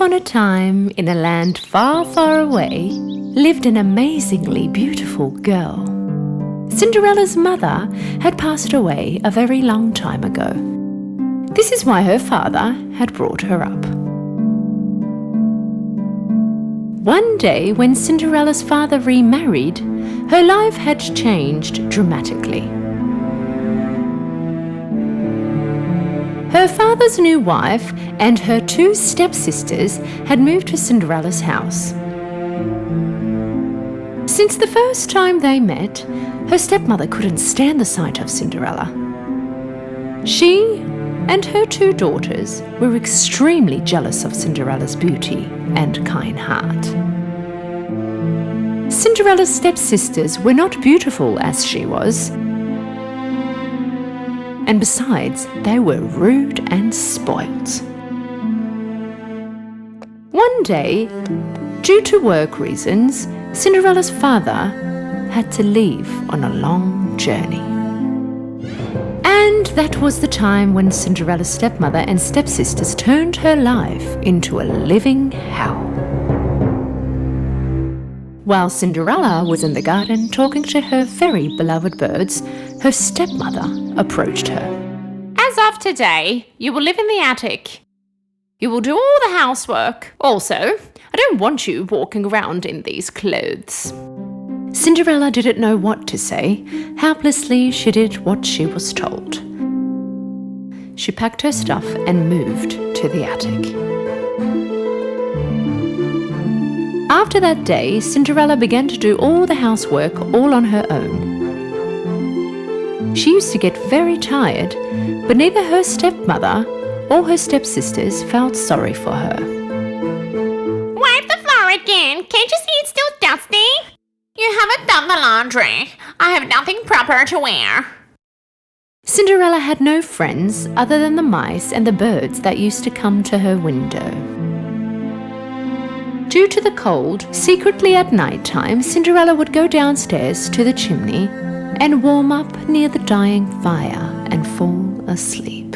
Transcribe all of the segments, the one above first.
upon a time, in a land far, far away, lived an amazingly beautiful girl. Cinderella's mother had passed away a very long time ago. This is why her father had brought her up. One day, when Cinderella's father remarried, her life had changed dramatically. Her father's new wife and her 2 stepsisters had moved to Cinderella's house. Since the first time they met, her stepmother couldn't stand the sight of Cinderella. She and her 2 daughters were extremely jealous of Cinderella's beauty and kind heart. Cinderella's stepsisters were not beautiful as she was, and besides, they were rude and spoilt. One day, due to work reasons, Cinderella's father had to leave on a long journey. And that was the time when Cinderella's stepmother and stepsisters turned her life into a living hell. While Cinderella was in the garden talking to her very beloved birds, her stepmother approached her. As of today, you will live in the attic. You will do all the housework. Also, I don't want you walking around in these clothes. Cinderella didn't know what to say. Helplessly, she did what she was told. She packed her stuff and moved to the attic. After that day, Cinderella began to do all the housework all on her own. She used to get very tired, but neither her stepmother or her stepsisters felt sorry for her. Wipe the floor again. Can't you see it's still dusty? You haven't done the laundry. I have nothing proper to wear. Cinderella had no friends other than the mice and the birds that used to come to her window. Due to the cold, secretly at night time, Cinderella would go downstairs to the chimney and warm up near the dying fire and fall asleep.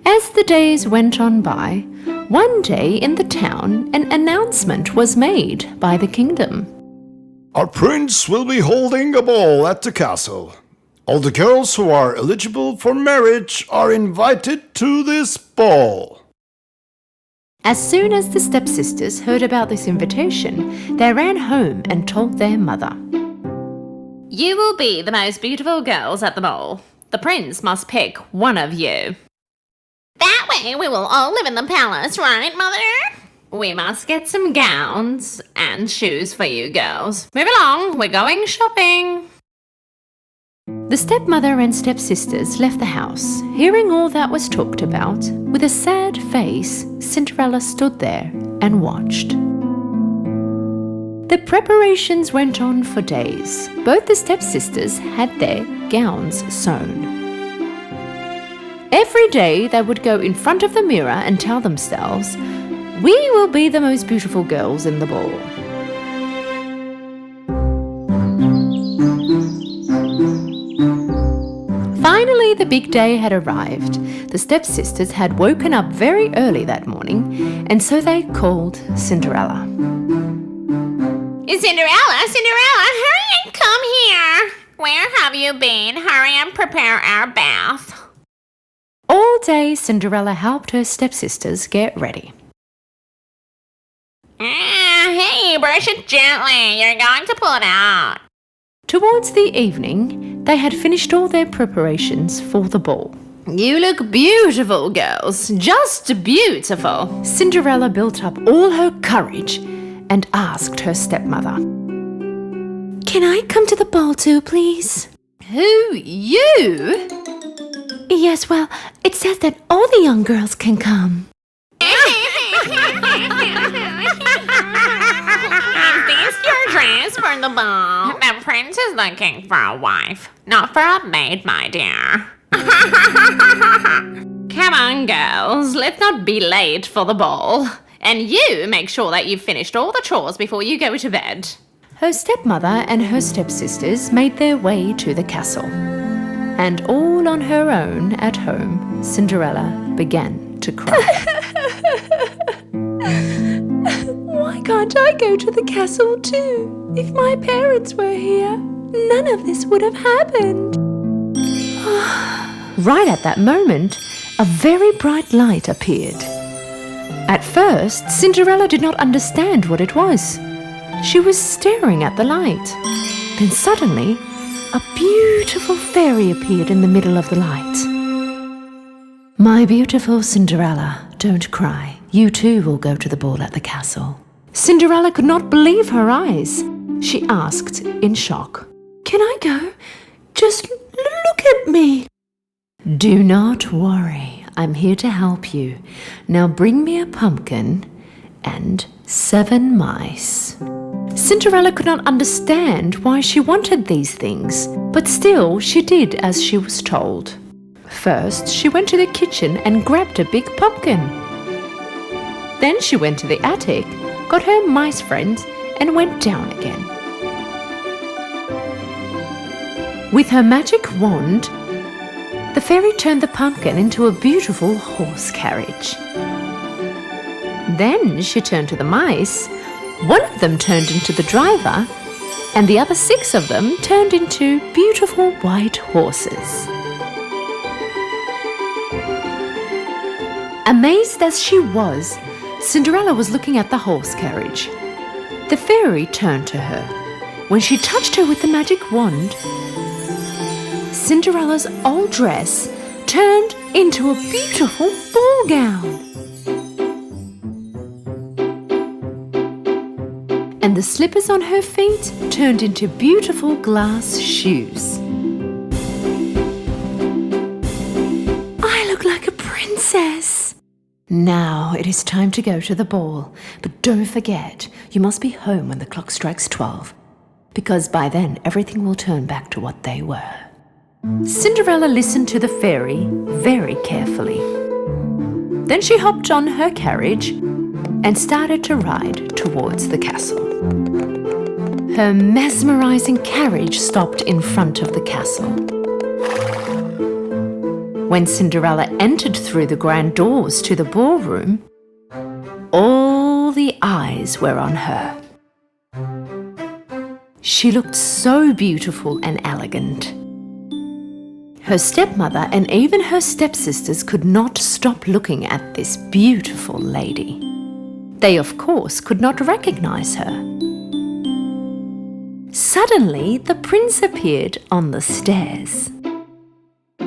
As the days went on by, one day in the town, an announcement was made by the kingdom. Our prince will be holding a ball at the castle. All the girls who are eligible for marriage are invited to this ball. As soon as the stepsisters heard about this invitation, they ran home and told their mother. You will be the most beautiful girls at the ball. The prince must pick one of you. That way we will all live in the palace, right, Mother? We must get some gowns and shoes for you girls. Move along, we're going shopping. The stepmother and stepsisters left the house. Hearing all that was talked about, with a sad face, Cinderella stood there and watched. The preparations went on for days. Both the stepsisters had their gowns sewn. Every day they would go in front of the mirror and tell themselves, "We will be the most beautiful girls in the ball." Finally, the big day had arrived. The stepsisters had woken up very early that morning, and so they called Cinderella. Cinderella, Cinderella, hurry and come here. Where have you been? Hurry and prepare our bath. All day, Cinderella helped her stepsisters get ready. Hey, brush it gently. You're going to pull it out. Towards the evening, they had finished all their preparations for the ball. You look beautiful, girls. Just beautiful. Cinderella built up all her courage and asked her stepmother, "Can I come to the ball too, please?" "Who, you?" "Yes, well, it says that all the young girls can come." Is this your dress for the ball? The prince is looking for a wife, not for a maid, my dear. Come on, girls, let's not be late for the ball. And you make sure that you've finished all the chores before you go to bed. Her stepmother and her stepsisters made their way to the castle. And all on her own at home, Cinderella began to cry. Why can't I go to the castle too? If my parents were here, none of this would have happened. Right at that moment, a very bright light appeared. At first, Cinderella did not understand what it was. She was staring at the light. Then suddenly, a beautiful fairy appeared in the middle of the light. My beautiful Cinderella, don't cry. You too will go to the ball at the castle. Cinderella could not believe her eyes. She asked in shock, Can I go? Just look at me. Do not worry. I'm here to help you. Now bring me a pumpkin and 7 mice. Cinderella could not understand why she wanted these things, but still she did as she was told. First, she went to the kitchen and grabbed a big pumpkin. Then she went to the attic, got her mice friends, and went down again. With her magic wand, the fairy turned the pumpkin into a beautiful horse carriage. Then she turned to the mice. One of them turned into the driver, and the other 6 of them turned into beautiful white horses. Amazed as she was, Cinderella was looking at the horse carriage. The fairy turned to her. When she touched her with the magic wand, Cinderella's old dress turned into a beautiful ball gown. And the slippers on her feet turned into beautiful glass shoes. I look like a princess. Now it is time to go to the ball, but don't forget, you must be home when the clock strikes 12, because by then everything will turn back to what they were. Cinderella listened to the fairy very carefully. Then she hopped on her carriage and started to ride towards the castle. Her mesmerizing carriage stopped in front of the castle. When Cinderella entered through the grand doors to the ballroom, all the eyes were on her. She looked so beautiful and elegant. Her stepmother and even her stepsisters could not stop looking at this beautiful lady. They, of course, could not recognize her. Suddenly, the prince appeared on the stairs.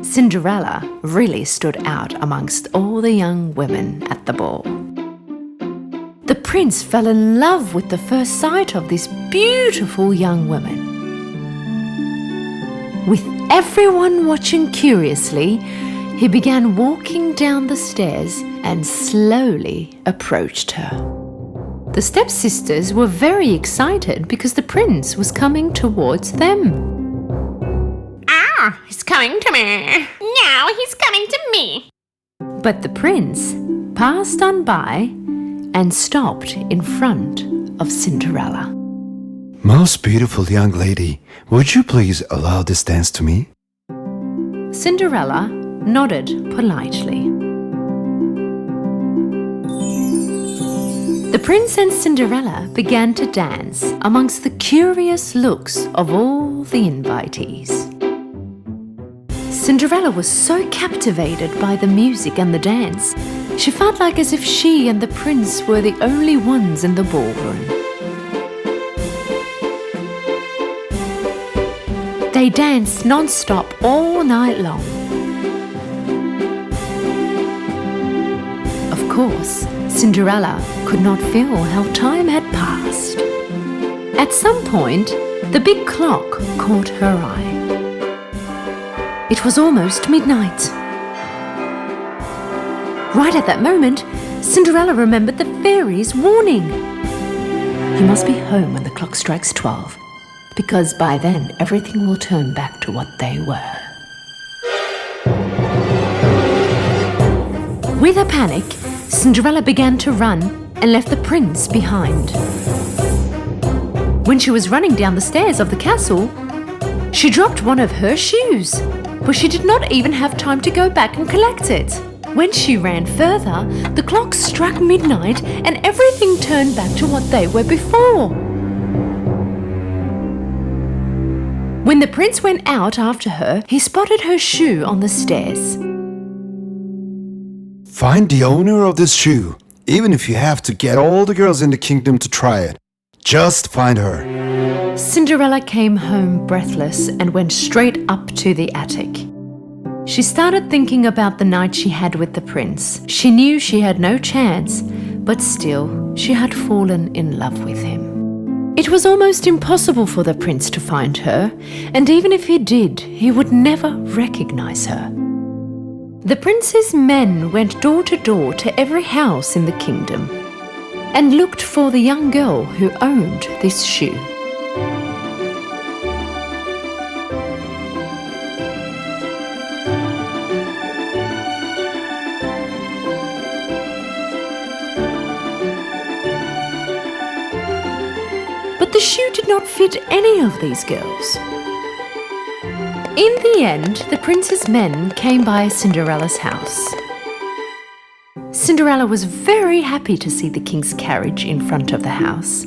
Cinderella really stood out amongst all the young women at the ball. The prince fell in love with the first sight of this beautiful young woman. With everyone watching curiously, he began walking down the stairs and slowly approached her. The stepsisters were very excited because the prince was coming towards them. Ah, he's coming to me. Now he's coming to me. But the prince passed on by and stopped in front of Cinderella. Most beautiful young lady, would you please allow this dance to me? Cinderella nodded politely. The prince and Cinderella began to dance amongst the curious looks of all the invitees. Cinderella was so captivated by the music and the dance, she felt like as if she and the prince were the only ones in the ballroom. They danced non-stop all night long. Of course, Cinderella could not feel how time had passed. At some point, the big clock caught her eye. It was almost midnight. Right at that moment, Cinderella remembered the fairy's warning. You must be home when the clock strikes 12, because by then everything will turn back to what they were. With a panic, Cinderella began to run and left the prince behind. When she was running down the stairs of the castle, she dropped one of her shoes, but she did not even have time to go back and collect it. When she ran further, the clock struck midnight and everything turned back to what they were before. When the prince went out after her, he spotted her shoe on the stairs. Find the owner of this shoe, even if you have to get all the girls in the kingdom to try it. Just find her. Cinderella came home breathless and went straight up to the attic. She started thinking about the night she had with the prince. She knew she had no chance, but still, she had fallen in love with him. It was almost impossible for the prince to find her, and even if he did, he would never recognize her. The prince's men went door to door to every house in the kingdom and looked for the young girl who owned this shoe. But the shoe did not fit any of these girls. In the end, the prince's men came by Cinderella's house. Cinderella was very happy to see the king's carriage in front of the house.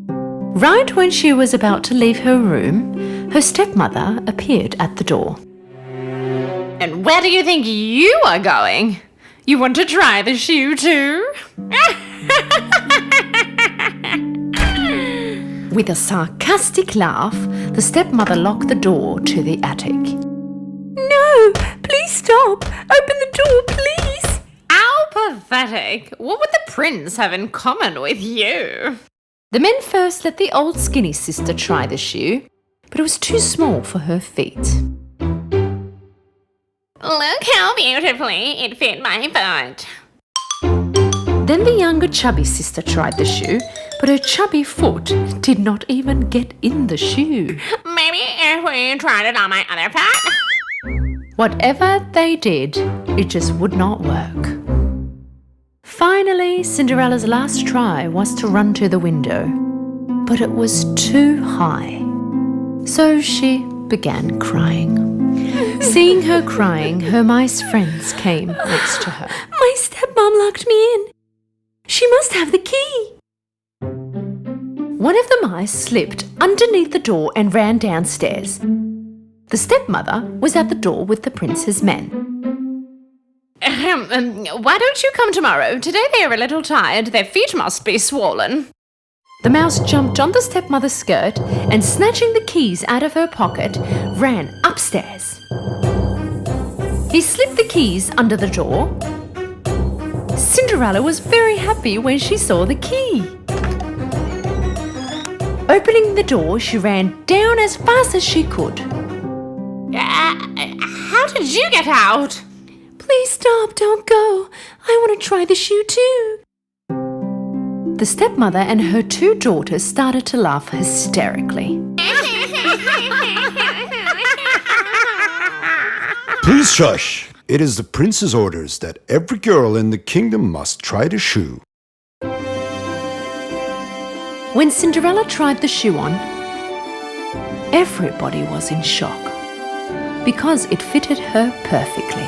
Right when she was about to leave her room, her stepmother appeared at the door. And where do you think you are going? You want to try the shoe too? With a sarcastic laugh, the stepmother locked the door to the attic. No, please stop! Open the door, please! How pathetic. What would the prince have in common with you? The men first let the old skinny sister try the shoe, but it was too small for her feet. Look how beautifully it fit my foot. Then the younger chubby sister tried the shoe, but her chubby foot did not even get in the shoe. Maybe if we tried it on my other foot? Whatever they did, it just would not work. Finally, Cinderella's last try was to run to the window, but it was too high. So she began crying. Seeing her crying, her mice friends came next to her. My stepmom locked me in. She must have the key. One of the mice slipped underneath the door and ran downstairs. The stepmother was at the door with the prince's men. Why don't you come tomorrow? Today they are a little tired. Their feet must be swollen. The mouse jumped on the stepmother's skirt and, snatching the keys out of her pocket, ran upstairs. He slipped the keys under the door. Cinderella was very happy when she saw the key. Opening the door, she ran down as fast as she could. How did you get out? Please stop, don't go. I want to try the shoe too. The stepmother and her two daughters started to laugh hysterically. Please shush. It is the prince's orders that every girl in the kingdom must try the shoe. When Cinderella tried the shoe on, everybody was in shock because it fitted her perfectly.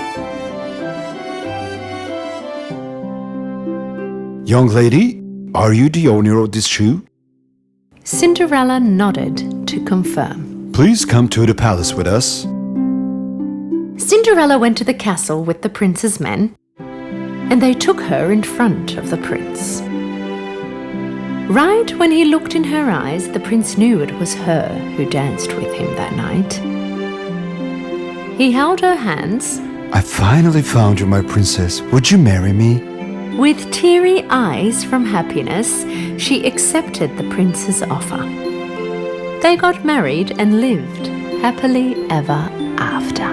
Young lady, are you the owner of this shoe? Cinderella nodded to confirm. Please come to the palace with us. Cinderella went to the castle with the prince's men, and they took her in front of the prince. Right when he looked in her eyes, the prince knew it was her who danced with him that night. He held her hands. I finally found you, my princess. Would you marry me? With teary eyes from happiness, she accepted the prince's offer. They got married and lived happily ever after.